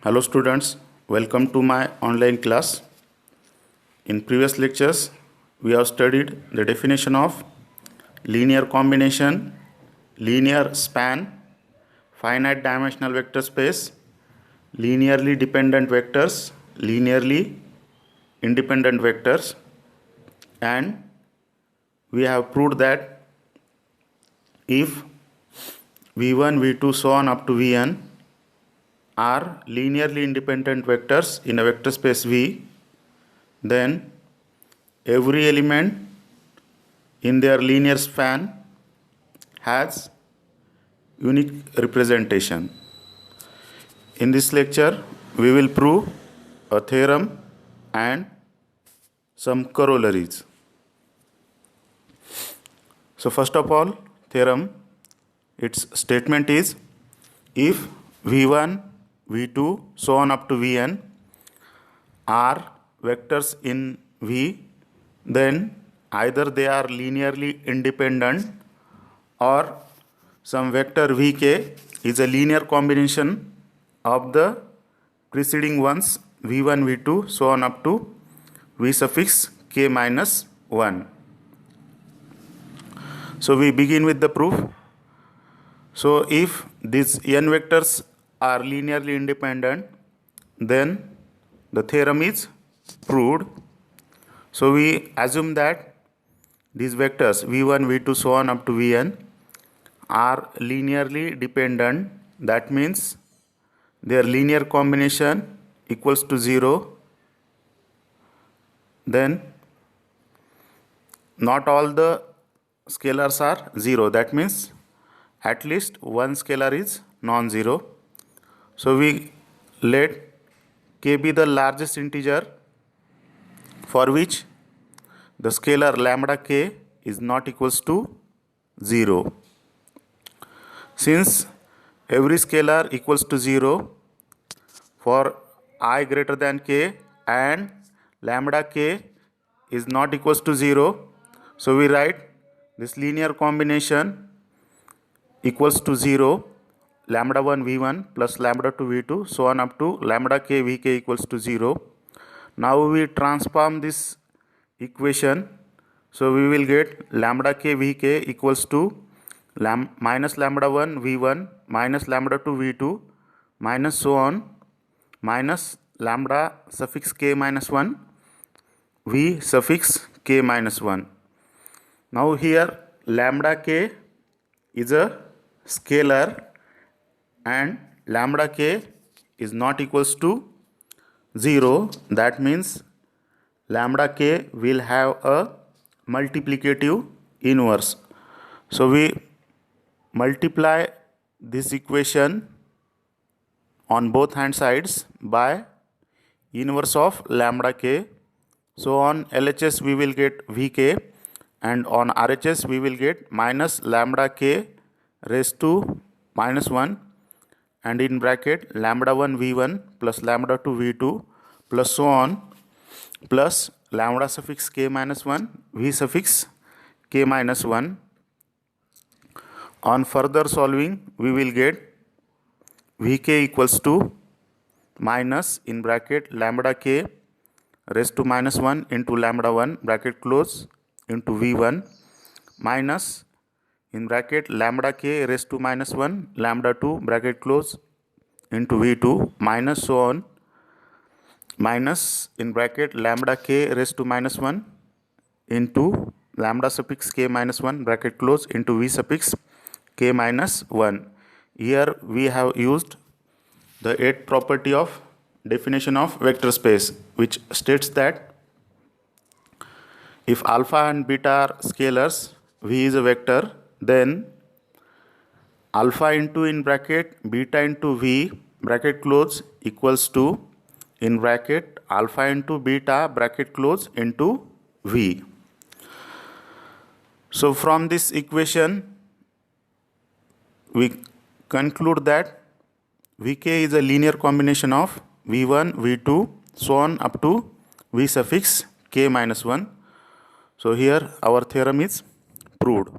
Hello students, welcome to my online class. In previous lectures, we have studied the definition of linear combination, linear span, finite dimensional vector space, linearly dependent vectors, linearly independent vectors, and we have proved that if v1, v2, so on up to vn are linearly independent vectors in a vector space V, then every element in their linear span has unique representation. In this lecture, we will prove a theorem and some corollaries. So first of all, theorem, its statement is if V1, V2, so on up to Vn are vectors in V, then either they are linearly independent or some vector Vk is a linear combination of the preceding ones V1, V2, so on up to V suffix k minus 1. So we begin with the proof. So if these n vectors are linearly independent, then the theorem is proved. So we assume that these vectors v1, v2, so on up to vn are linearly dependent. That means their linear combination equals to 0. Then not all the scalars are 0. That means at least one scalar is non-zero. So we let k be the largest integer for which the scalar lambda k is not equals to 0. Since every scalar equals to 0 for I greater than k and lambda k is not equals to 0, so we write this linear combination equals to 0, lambda 1 v1 plus lambda 2 v2, so on up to lambda k vk equals to 0. Now we transform this equation, so we will get lambda k vk equals to minus lambda 1 v1 minus lambda 2 v2 minus so on minus lambda suffix k minus 1 v suffix k minus 1. Now here lambda k is a scalar and lambda k is not equals to 0. That means lambda k will have a multiplicative inverse. So we multiply this equation on both hand sides by inverse of lambda k. So on LHS we will get Vk and on RHS we will get minus lambda k raised to minus 1 and in bracket lambda 1 v1 plus lambda 2 v2 plus so on plus lambda suffix k minus 1 v suffix k minus 1. On further solving we will get vk equals to minus in bracket lambda k raised to minus 1 into lambda 1 bracket close into v1 minus in bracket lambda k raised to minus 1 lambda 2 bracket close into v2 minus so on minus in bracket lambda k raised to minus 1 into lambda suffix k minus 1 bracket close into v suffix k minus 1. Here we have used the 8th property of definition of vector space, which states that if alpha and beta are scalars, v is a vector, then alpha into in bracket beta into v bracket close equals to in bracket alpha into beta bracket close into v. So from this equation we conclude that vk is a linear combination of v1, v2, so on up to v suffix k minus 1. So here our theorem is proved.